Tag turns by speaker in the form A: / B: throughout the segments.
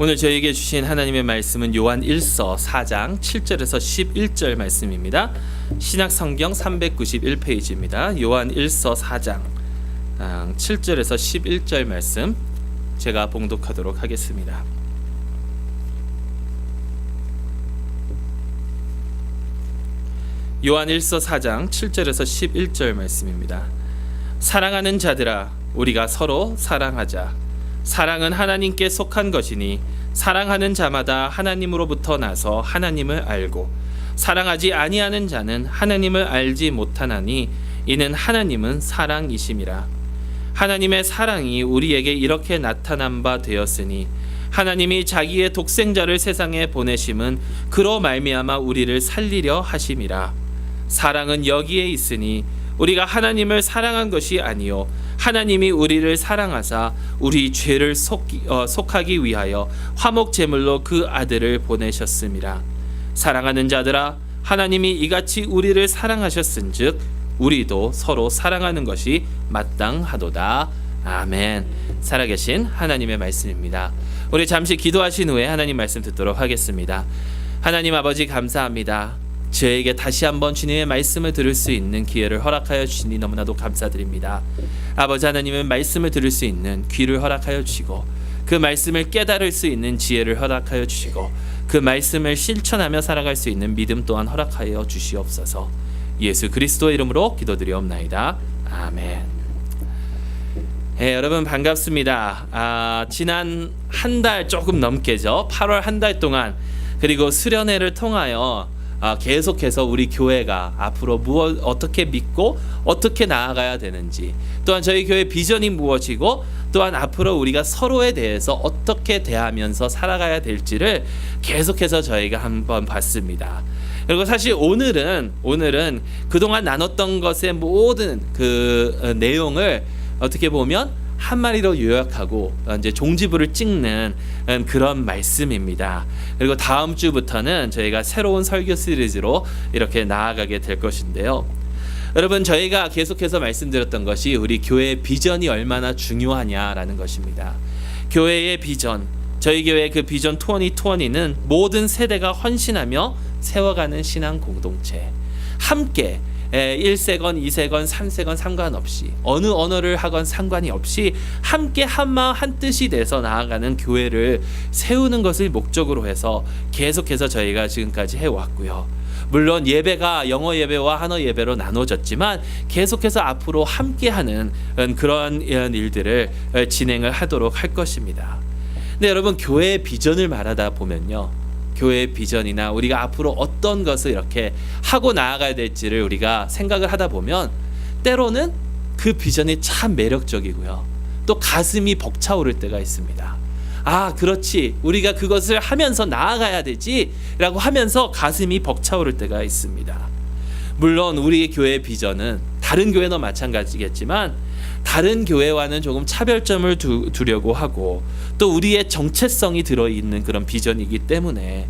A: 오늘 저에게 주신 하나님의 말씀은 요한 1서 4장 7절에서 11절 말씀입니다. 신약성경 391페이지입니다. 요한 1서 4장 7절에서 11절 말씀 제가 봉독하도록 하겠습니다. 요한 1서 4장 7절에서 11절 말씀입니다. 사랑하는 자들아, 우리가 서로 사랑하자. 사랑은 하나님께 속한 것이니 사랑하는 자마다 하나님으로부터 나서 하나님을 알고 사랑하지 아니하는 자는 하나님을 알지 못하나니 이는 하나님은 사랑이심이라. 하나님의 사랑이 우리에게 이렇게 나타난 바 되었으니 하나님이 자기의 독생자를 세상에 보내심은 그로 말미암아 우리를 살리려 하심이라. 사랑은 여기에 있으니 우리가 하나님을 사랑한 것이 아니요 하나님이 우리를 사랑하사 우리 죄를 속하기 위하여 화목 제물로 그 아들을 보내셨음이라. 사랑하는 자들아, 하나님이 이같이 우리를 사랑하셨은즉 우리도 서로 사랑하는 것이 마땅하도다. 아멘. 살아계신 하나님의 말씀입니다. 우리 잠시 기도하신 후에 하나님 말씀 듣도록 하겠습니다. 하나님 아버지, 감사합니다. 저에게 다시 한번 주님의 말씀을 들을 수 있는 기회를 허락하여 주시니 너무나도 감사드립니다. 아버지 하나님의 말씀을 들을 수 있는 귀를 허락하여 주시고 그 말씀을 깨달을 수 있는 지혜를 허락하여 주시고 그 말씀을 실천하며 살아갈 수 있는 믿음 또한 허락하여 주시옵소서. 예수 그리스도의 이름으로 기도드리옵나이다. 아멘. 여러분 반갑습니다. 지난 한 달 조금 넘게죠. 8월 한 달 동안 그리고 수련회를 통하여 계속해서 우리 교회가 앞으로 어떻게 믿고 어떻게 나아가야 되는지, 또한 저희 교회 비전이 무엇이고 또한 앞으로 우리가 서로에 대해서 어떻게 대하면서 살아가야 될지를 계속해서 저희가 한번 봤습니다. 그리고 사실 오늘은 그동안 나눴던 것의 모든 그 내용을 어떻게 보면 한 마리로 요약하고 이제 종지부를 찍는 그런 말씀입니다. 그리고 다음 주부터는 저희가 새로운 설교 시리즈로 이렇게 나아가게 될 것인데요. 여러분, 저희가 계속해서 말씀드렸던 것이 우리 교회의 비전이 얼마나 중요하냐라는 것입니다. 교회의 비전, 저희 교회의 그 비전 2020는 모든 세대가 헌신하며 세워가는 신앙 공동체, 함께 1세건 2세건 3세건 상관없이 어느 언어를 하건 상관이 없이 함께 한마음 한뜻이 돼서 나아가는 교회를 세우는 것을 목적으로 해서 계속해서 저희가 지금까지 해왔고요. 물론 예배가 영어 예배와 한어 예배로 나눠졌지만 계속해서 앞으로 함께하는 그런 일들을 진행을 하도록 할 것입니다. 근데 여러분, 교회의 비전을 말하다 보면요, 교회의 비전이나 우리가 앞으로 어떤 것을 이렇게 하고 나아가야 될지를 우리가 생각을 하다 보면 때로는 그 비전이 참 매력적이고요, 또 가슴이 벅차오를 때가 있습니다. 그렇지, 우리가 그것을 하면서 나아가야 되지 라고 하면서 가슴이 벅차오를 때가 있습니다. 물론 우리 교회의 비전은 다른 교회도 마찬가지겠지만 다른 교회와는 조금 차별점을 두려고 하고 또 우리의 정체성이 들어있는 그런 비전이기 때문에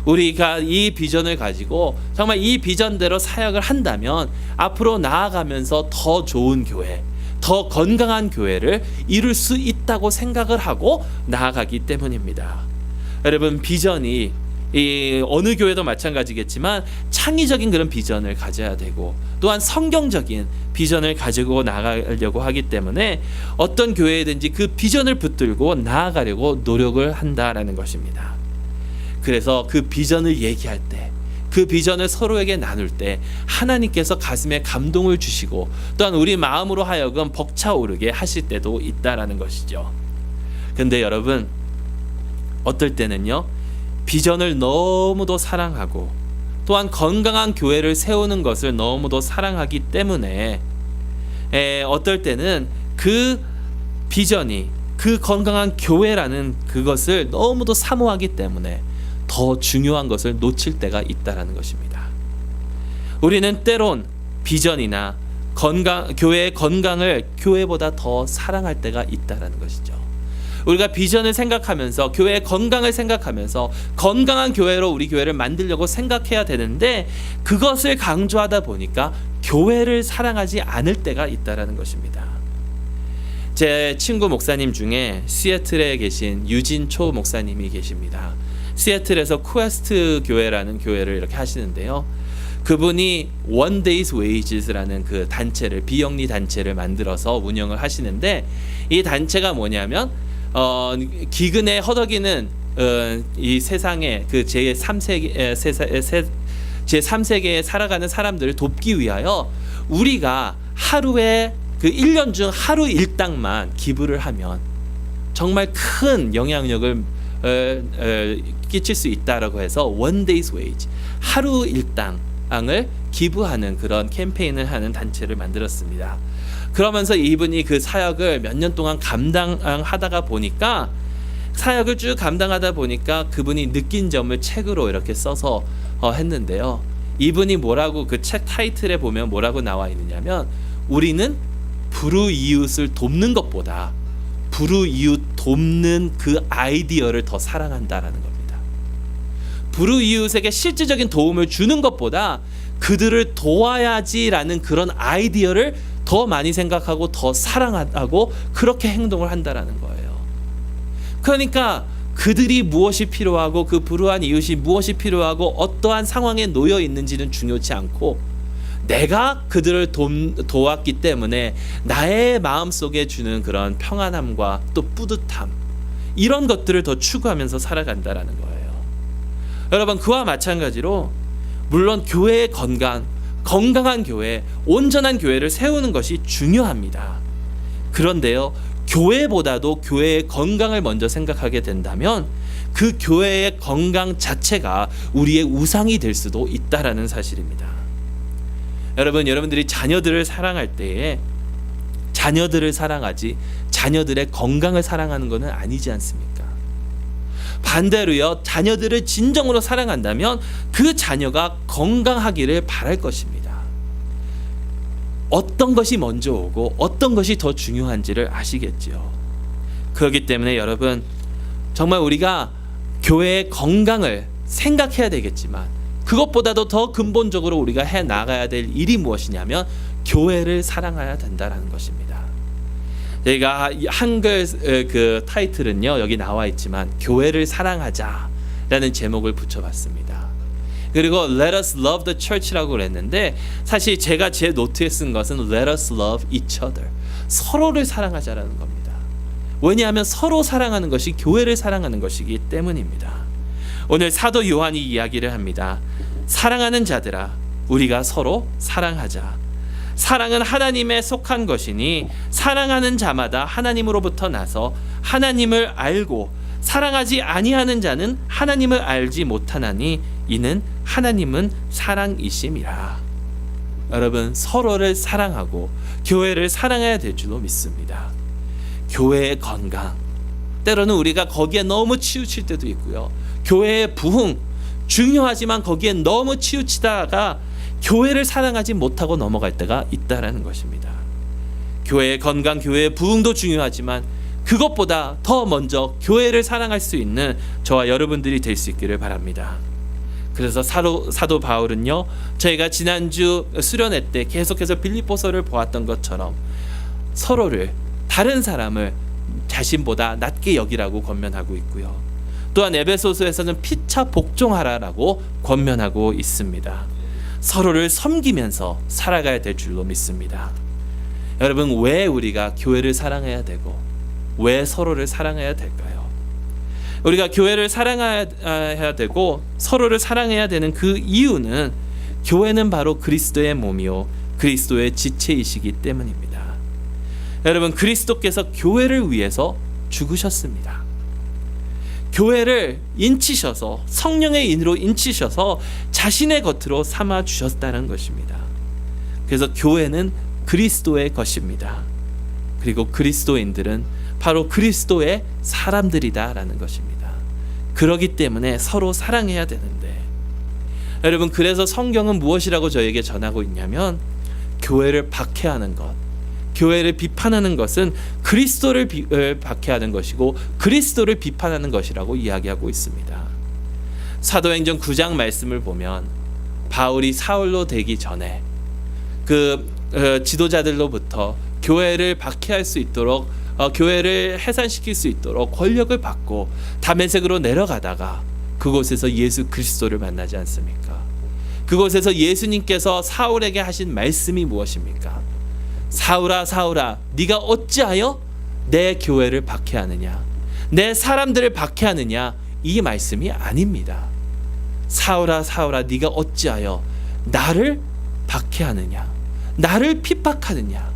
A: 우리가 이 비전을 가지고 정말 이 비전대로 사역을 한다면 앞으로 나아가면서 더 좋은 교회, 더 건강한 교회를 이룰 수 있다고 생각을 하고 나아가기 때문입니다. 여러분, 비전이 어느 교회도 마찬가지겠지만 창의적인 그런 비전을 가져야 되고 또한 성경적인 비전을 가지고 나가려고 하기 때문에 어떤 교회든지 그 비전을 붙들고 나아가려고 노력을 한다라는 것입니다. 그래서 그 비전을 얘기할 때, 그 비전을 서로에게 나눌 때 하나님께서 가슴에 감동을 주시고 또한 우리 마음으로 하여금 벅차오르게 하실 때도 있다라는 것이죠. 근데 여러분, 어떨 때는요, 비전을 너무도 사랑하고 또한 건강한 교회를 세우는 것을 너무도 사랑하기 때문에 어떨 때는 그 비전이, 그 건강한 교회라는 그것을 너무도 사모하기 때문에 더 중요한 것을 놓칠 때가 있다라는 것입니다. 우리는 때론 비전이나 교회의 건강을 교회보다 더 사랑할 때가 있다라는 것이죠. 우리가 비전을 생각하면서 교회의 건강을 생각하면서 건강한 교회로 우리 교회를 만들려고 생각해야 되는데 그것을 강조하다 보니까 교회를 사랑하지 않을 때가 있다라는 것입니다. 제 친구 목사님 중에 시애틀에 계신 유진 초 목사님이 계십니다. 시애틀에서 퀘스트 교회라는 교회를 이렇게 하시는데요. 그분이 One Day's Wages라는 그 단체를, 비영리 단체를 만들어서 운영을 하시는데, 이 단체가 뭐냐면 기근에 허덕이는 이 세상에 그 제3세계에 살아가는 사람들을 돕기 위하여 우리가 하루에 그 1년 중 하루 일당만 기부를 하면 정말 큰 영향력을 끼칠 수 있다라고 해서 One Day's Wage, 하루 일당을 기부하는 그런 캠페인을 하는 단체를 만들었습니다. 그러면서 이분이 그 사역을 몇 년 동안 감당하다가 보니까, 사역을 쭉 감당하다 보니까 그분이 느낀 점을 책으로 이렇게 써서 했는데요. 이분이 뭐라고, 그 책 타이틀에 보면 뭐라고 나와 있느냐면, 우리는 불우이웃을 돕는 것보다 불우이웃 돕는 그 아이디어를 더 사랑한다라는 겁니다. 불우이웃에게 실질적인 도움을 주는 것보다 그들을 도와야지라는 그런 아이디어를 더 많이 생각하고 더 사랑하고 그렇게 행동을 한다라는 거예요. 그러니까 그들이 무엇이 필요하고 그 불우한 이웃이 무엇이 필요하고 어떠한 상황에 놓여 있는지는 중요치 않고, 내가 그들을 도왔기 때문에 나의 마음속에 주는 그런 평안함과 또 뿌듯함, 이런 것들을 더 추구하면서 살아간다라는 거예요. 여러분, 그와 마찬가지로 물론 교회의 건강한 교회, 온전한 교회를 세우는 것이 중요합니다. 그런데요, 교회보다도 교회의 건강을 먼저 생각하게 된다면 그 교회의 건강 자체가 우리의 우상이 될 수도 있다라는 사실입니다. 여러분들이 자녀들을 사랑할 때에 자녀들을 사랑하지 자녀들의 건강을 사랑하는 것은 아니지 않습니까? 반대로요, 자녀들을 진정으로 사랑한다면 그 자녀가 건강하기를 바랄 것입니다. 어떤 것이 먼저 오고 어떤 것이 더 중요한지를 아시겠지요. 그렇기 때문에 여러분, 정말 우리가 교회의 건강을 생각해야 되겠지만, 그것보다도 더 근본적으로 우리가 해 나가야 될 일이 무엇이냐면 교회를 사랑해야 된다라는 것입니다. 저희가 한글 그 타이틀은요, 여기 나와 있지만 교회를 사랑하자라는 제목을 붙여봤습니다. 그리고 Let us love the church라고 그랬는데, 사실 제가 제 노트에 쓴 것은 Let us love each other, 서로를 사랑하자라는 겁니다. 왜냐하면 서로 사랑하는 것이 교회를 사랑하는 것이기 때문입니다. 오늘 사도 요한이 이야기를 합니다. 사랑하는 자들아, 우리가 서로 사랑하자. 사랑은 하나님에 속한 것이니 사랑하는 자마다 하나님으로부터 나서 하나님을 알고, 사랑하지 아니하는 자는 하나님을 알지 못하나니 이는 하나님은 사랑이심이라. 여러분, 서로를 사랑하고 교회를 사랑해야 될 줄로 믿습니다. 교회의 건강, 때로는 우리가 거기에 너무 치우칠 때도 있고요. 교회의 부흥, 중요하지만 거기에 너무 치우치다가 교회를 사랑하지 못하고 넘어갈 때가 있다라는 것입니다. 교회의 건강, 교회의 부흥도 중요하지만 그것보다 더 먼저 교회를 사랑할 수 있는 저와 여러분들이 될 수 있기를 바랍니다. 그래서 사도 바울은요, 저희가 지난주 수련회 때 계속해서 빌립보서를 보았던 것처럼 서로를, 다른 사람을 자신보다 낮게 여기라고 권면하고 있고요. 또한 에베소서에서는 피차 복종하라라고 권면하고 있습니다. 서로를 섬기면서 살아가야 될 줄로 믿습니다. 여러분, 왜 우리가 교회를 사랑해야 되고 왜 서로를 사랑해야 될까요? 우리가 교회를 사랑해야 되고 서로를 사랑해야 되는 그 이유는, 교회는 바로 그리스도의 몸이요 그리스도의 지체이시기 때문입니다. 여러분, 그리스도께서 교회를 위해서 죽으셨습니다. 교회를 인치셔서, 성령의 인으로 인치셔서 자신의 것으로 삼아 주셨다는 것입니다. 그래서 교회는 그리스도의 것입니다. 그리고 그리스도인들은 바로 그리스도의 사람들이다라는 것입니다. 그렇기 때문에 서로 사랑해야 되는데, 여러분, 그래서 성경은 무엇이라고 저에게 전하고 있냐면, 교회를 박해하는 것, 교회를 비판하는 것은 그리스도를 박해하는 것이고 그리스도를 비판하는 것이라고 이야기하고 있습니다. 사도행전 9장 말씀을 보면 바울이 사울로 되기 전에 그 지도자들로부터 교회를 박해할 수 있도록 교회를 해산시킬 수 있도록 권력을 받고 다메섹으로 내려가다가 그곳에서 예수 그리스도를 만나지 않습니까? 그곳에서 예수님께서 사울에게 하신 말씀이 무엇입니까? 사울아 사울아 네가 어찌하여 내 교회를 박해하느냐, 내 사람들을 박해하느냐, 이 말씀이 아닙니다. 사울아 사울아 네가 어찌하여 나를 박해하느냐, 나를 핍박하느냐.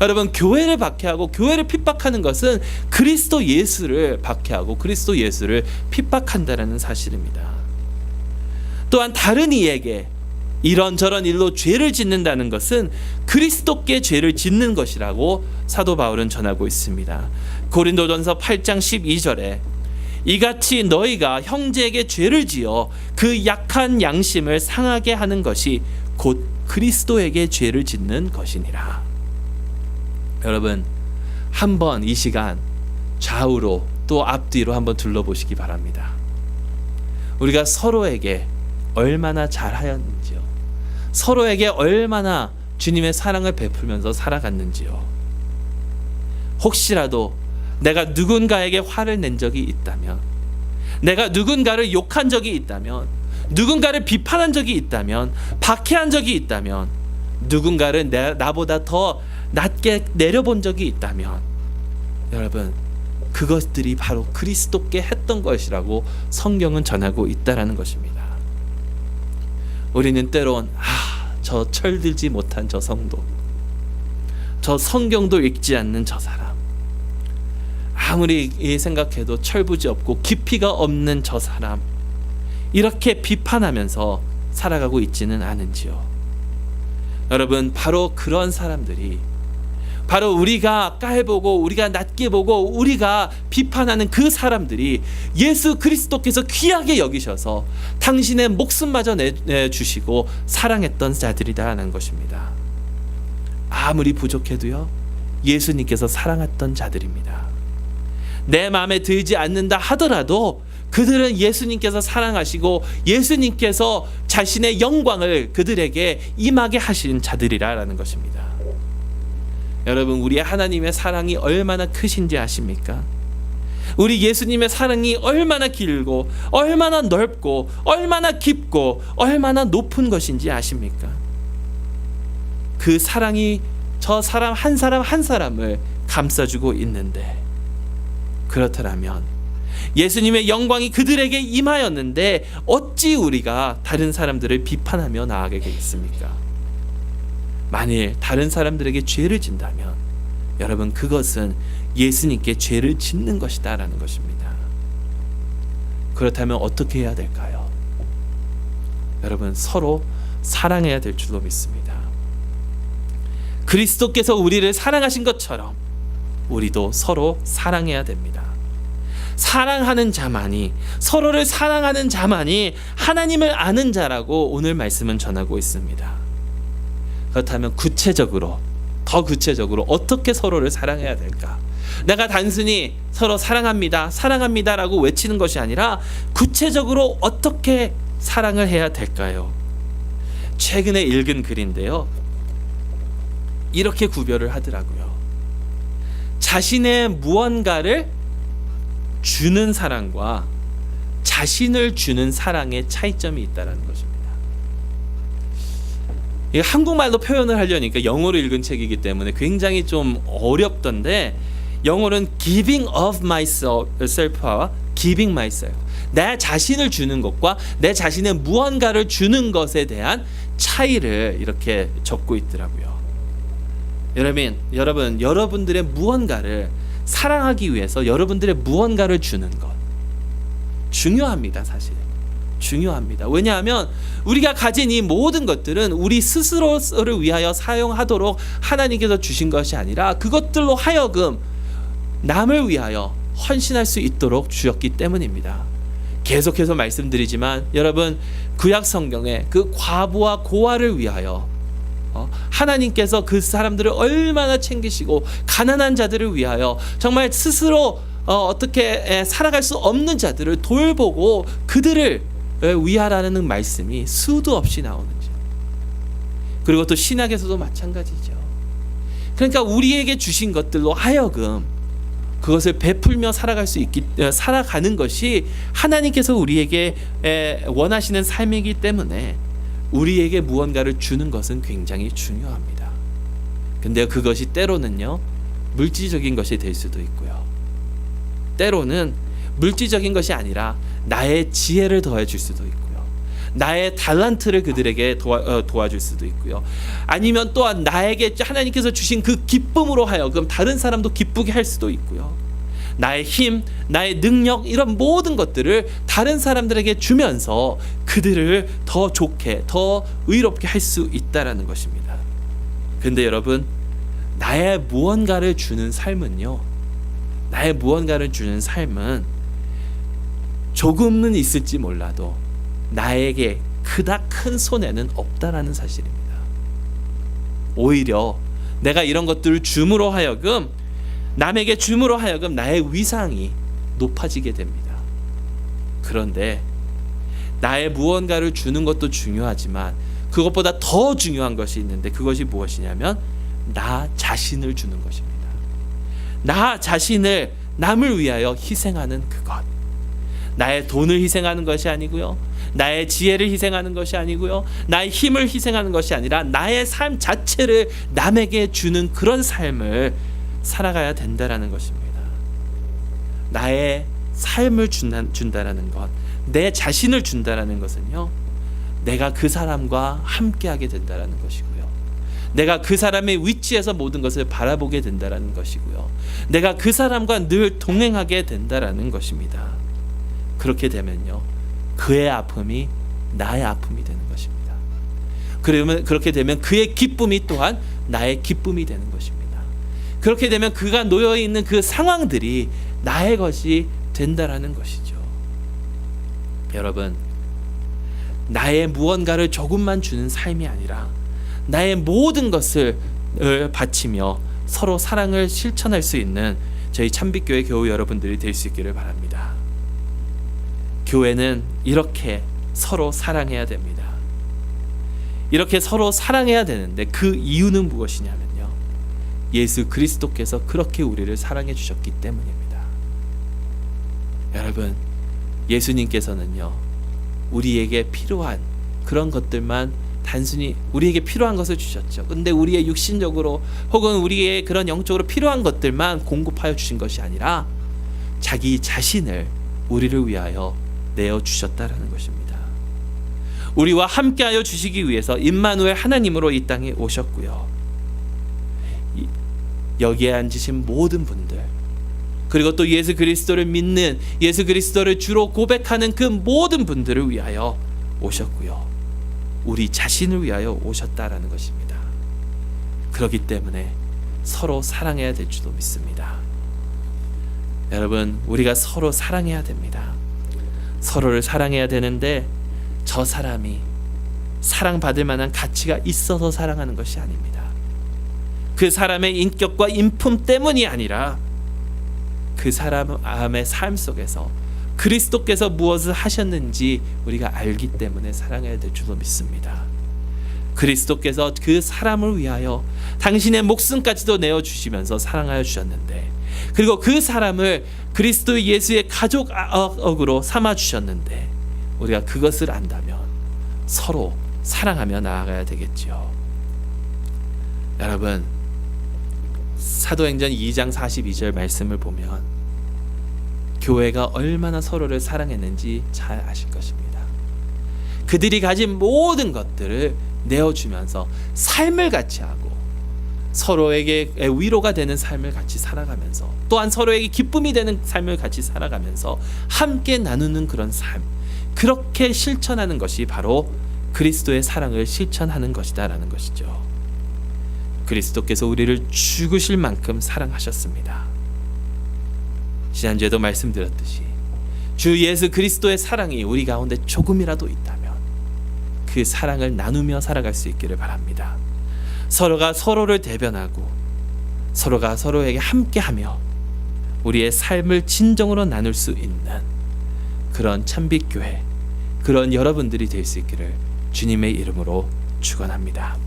A: 여러분, 교회를 박해하고 교회를 핍박하는 것은 그리스도 예수를 박해하고 그리스도 예수를 핍박한다라는 사실입니다. 또한 다른 이에게 이런저런 일로 죄를 짓는다는 것은 그리스도께 죄를 짓는 것이라고 사도 바울은 전하고 있습니다. 고린도전서 8장 12절에 이같이 너희가 형제에게 죄를 지어 그 약한 양심을 상하게 하는 것이 곧 그리스도에게 죄를 짓는 것이니라. 여러분, 한번 이 시간 좌우로 또 앞뒤로 한번 둘러보시기 바랍니다. 우리가 서로에게 얼마나 잘하였는지요, 서로에게 얼마나 주님의 사랑을 베풀면서 살아갔는지요. 혹시라도 내가 누군가에게 화를 낸 적이 있다면, 내가 누군가를 욕한 적이 있다면, 누군가를 비판한 적이 있다면, 박해한 적이 있다면, 누군가를 나보다 더 낮게 내려본 적이 있다면, 여러분, 그것들이 바로 그리스도께 했던 것이라고 성경은 전하고 있다라는 것입니다. 우리는 때론 저 철들지 못한 저 성도, 저 성경도 읽지 않는 저 사람, 아무리 생각해도 철부지 없고 깊이가 없는 저 사람, 이렇게 비판하면서 살아가고 있지는 않은지요. 여러분, 바로 그런 사람들이, 바로 우리가 깔보고 우리가 낮게 보고 우리가 비판하는 그 사람들이 예수 그리스도께서 귀하게 여기셔서 당신의 목숨마저 내주시고 사랑했던 자들이라는 것입니다. 아무리 부족해도요, 예수님께서 사랑했던 자들입니다. 내 마음에 들지 않는다 하더라도 그들은 예수님께서 사랑하시고 예수님께서 자신의 영광을 그들에게 임하게 하신 자들이라는 것입니다. 여러분, 우리 하나님의 사랑이 얼마나 크신지 아십니까? 우리 예수님의 사랑이 얼마나 길고 얼마나 넓고 얼마나 깊고 얼마나 높은 것인지 아십니까? 그 사랑이 저 사람 한 사람을 감싸주고 있는데, 그렇다면 예수님의 영광이 그들에게 임하였는데 어찌 우리가 다른 사람들을 비판하며 나아가게 되겠습니까? 만일 다른 사람들에게 죄를 진다면 여러분, 그것은 예수님께 죄를 짓는 것이다 라는 것입니다. 그렇다면 어떻게 해야 될까요? 여러분, 서로 사랑해야 될 줄로 믿습니다. 그리스도께서 우리를 사랑하신 것처럼 우리도 서로 사랑해야 됩니다. 사랑하는 자만이, 서로를 사랑하는 자만이 하나님을 아는 자라고 오늘 말씀은 전하고 있습니다. 그렇다면 더 구체적으로 어떻게 서로를 사랑해야 될까? 내가 단순히 서로 사랑합니다라고 외치는 것이 아니라 구체적으로 어떻게 사랑을 해야 될까요? 최근에 읽은 글인데요, 이렇게 구별을 하더라고요. 자신의 무언가를 주는 사랑과 자신을 주는 사랑의 차이점이 있다는 것입니다. 이게 한국말로 표현을 하려니까 영어로 읽은 책이기 때문에 굉장히 좀 어렵던데, 영어로는 giving of myself와 giving myself, 내 자신을 주는 것과 내 자신의 무언가를 주는 것에 대한 차이를 이렇게 적고 있더라고요. 여러분, 여러분들의 무언가를 사랑하기 위해서 여러분들의 무언가를 주는 것 중요합니다. 사실 중요합니다. 왜냐하면 우리가 가진 이 모든 것들은 우리 스스로를 위하여 사용하도록 하나님께서 주신 것이 아니라 그것들로 하여금 남을 위하여 헌신할 수 있도록 주셨기 때문입니다. 계속해서 말씀드리지만 여러분, 구약 성경에 그 과부와 고아를 위하여 하나님께서 그 사람들을 얼마나 챙기시고 가난한 자들을 위하여 정말 스스로 어떻게 살아갈 수 없는 자들을 돌보고 그들을 위하라는 말씀이 수도 없이 나오는지. 그리고 또 신약에서도 마찬가지죠. 그러니까 우리에게 주신 것들로 하여금 그것을 베풀며 살아가는 것이 하나님께서 우리에게 원하시는 삶이기 때문에 우리에게 무언가를 주는 것은 굉장히 중요합니다. 근데 그것이 때로는요, 물질적인 것이 될 수도 있고요. 때로는 물질적인 것이 아니라 나의 지혜를 더해 줄 수도 있고요. 나의 달란트를 그들에게 도와줄 수도 있고요. 아니면 또한 나에게 하나님께서 주신 그 기쁨으로 하여금 다른 사람도 기쁘게 할 수도 있고요. 나의 힘, 나의 능력, 이런 모든 것들을 다른 사람들에게 주면서 그들을 더 좋게, 더 의롭게 할 수 있다라는 것입니다. 근데 여러분, 나의 무언가를 주는 삶은요, 나의 무언가를 주는 삶은 조금은 있을지 몰라도 나에게 그닥 큰 손해는 없다라는 사실입니다. 오히려 내가 이런 것들을 줌으로 하여금, 남에게 줌으로 하여금 나의 위상이 높아지게 됩니다. 그런데 나의 무언가를 주는 것도 중요하지만 그것보다 더 중요한 것이 있는데, 그것이 무엇이냐면 나 자신을 주는 것입니다. 나 자신을 남을 위하여 희생하는 그것. 나의 돈을 희생하는 것이 아니고요, 나의 지혜를 희생하는 것이 아니고요, 나의 힘을 희생하는 것이 아니라 나의 삶 자체를 남에게 주는 그런 삶을 살아가야 된다라는 것입니다. 나의 삶을 준다라는 것, 내 자신을 준다라는 것은요, 내가 그 사람과 함께하게 된다라는 것이고요, 내가 그 사람의 위치에서 모든 것을 바라보게 된다라는 것이고요, 내가 그 사람과 늘 동행하게 된다라는 것입니다. 그렇게 되면요, 그의 아픔이 나의 아픔이 되는 것입니다. 그러면 그렇게 되면 그의 기쁨이 또한 나의 기쁨이 되는 것입니다. 그렇게 되면 그가 놓여 있는 그 상황들이 나의 것이 된다라는 것이죠. 여러분, 나의 무언가를 조금만 주는 삶이 아니라 나의 모든 것을 바치며 서로 사랑을 실천할 수 있는 저희 참빛교회 교우 여러분들이 될 수 있기를 바랍니다. 교회는 이렇게 서로 사랑해야 됩니다. 이렇게 서로 사랑해야 되는데 그 이유는 무엇이냐면요, 예수 그리스도께서 그렇게 우리를 사랑해 주셨기 때문입니다. 여러분, 예수님께서는요, 우리에게 필요한 그런 것들만 단순히 우리에게 필요한 것을 주셨죠. 근데 우리의 육신적으로 혹은 우리의 그런 영적으로 필요한 것들만 공급하여 주신 것이 아니라 자기 자신을 우리를 위하여 내어 주셨다라는 것입니다. 우리와 함께하여 주시기 위해서 임마누엘 하나님으로 이 땅에 오셨고요, 여기에 앉으신 모든 분들, 그리고 또 예수 그리스도를 믿는, 예수 그리스도를 주로 고백하는 그 모든 분들을 위하여 오셨고요, 우리 자신을 위하여 오셨다라는 것입니다. 그렇기 때문에 서로 사랑해야 될 줄도 믿습니다. 여러분, 우리가 서로 사랑해야 됩니다. 서로를 사랑해야 되는데 저 사람이 사랑받을 만한 가치가 있어서 사랑하는 것이 아닙니다. 그 사람의 인격과 인품 때문이 아니라 그 사람의 삶 속에서 그리스도께서 무엇을 하셨는지 우리가 알기 때문에 사랑해야 될 줄로 믿습니다. 그리스도께서 그 사람을 위하여 당신의 목숨까지도 내어주시면서 사랑하여 주셨는데, 그리고 그 사람을 그리스도 예수의 가족으로 삼아주셨는데, 우리가 그것을 안다면 서로 사랑하며 나아가야 되겠지요. 여러분, 사도행전 2장 42절 말씀을 보면 교회가 얼마나 서로를 사랑했는지 잘 아실 것입니다. 그들이 가진 모든 것들을 내어주면서 삶을 같이 하고 서로에게 위로가 되는 삶을 같이 살아가면서, 또한 서로에게 기쁨이 되는 삶을 같이 살아가면서 함께 나누는 그런 삶, 그렇게 실천하는 것이 바로 그리스도의 사랑을 실천하는 것이다라는 것이죠. 그리스도께서 우리를 죽으실 만큼 사랑하셨습니다. 지난주에도 말씀드렸듯이 주 예수 그리스도의 사랑이 우리 가운데 조금이라도 있다면 그 사랑을 나누며 살아갈 수 있기를 바랍니다. 서로가 서로를 대변하고 서로가 서로에게 함께하며 우리의 삶을 진정으로 나눌 수 있는 그런 참빛교회, 그런 여러분들이 될 수 있기를 주님의 이름으로 축원합니다.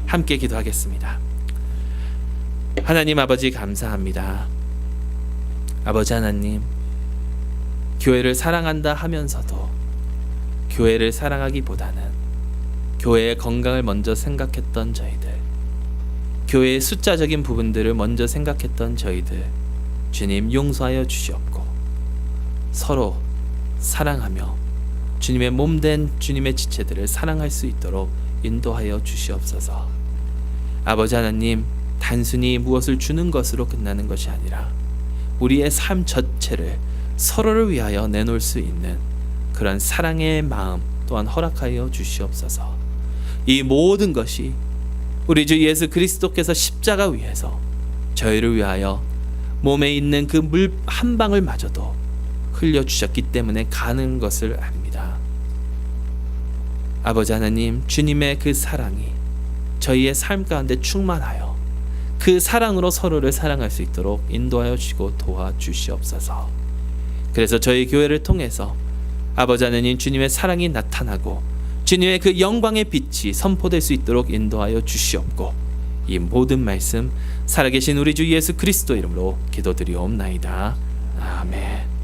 A: 함께 기도하겠습니다. 하나님 아버지 감사합니다. 아버지 하나님, 교회를 사랑한다 하면서도 교회를 사랑하기보다는 교회의 건강을 먼저 생각했던 저희들, 교회의 숫자적인 부분들을 먼저 생각했던 저희들, 주님 용서하여 주시옵고 서로 사랑하며 주님의 몸된 주님의 지체들을 사랑할 수 있도록 인도하여 주시옵소서. 아버지 하나님, 단순히 무엇을 주는 것으로 끝나는 것이 아니라 우리의 삶 전체를 서로를 위하여 내놓을 수 있는 그런 사랑의 마음 또한 허락하여 주시옵소서. 이 모든 것이 우리 주 예수 그리스도께서 십자가 위에서 저희를 위하여 몸에 있는 그 물 한 방울 마저도 흘려주셨기 때문에 가는 것을 압니다. 아버지 하나님, 주님의 그 사랑이 저희의 삶 가운데 충만하여 그 사랑으로 서로를 사랑할 수 있도록 인도하여 주시고 도와주시옵소서. 그래서 저희 교회를 통해서 아버지 하나님, 주님의 사랑이 나타나고 주님의 그 영광의 빛이 선포될 수 있도록 인도하여 주시옵고, 이 모든 말씀 살아계신 우리 주 예수 그리스도 이름으로 기도드리옵나이다. 아멘.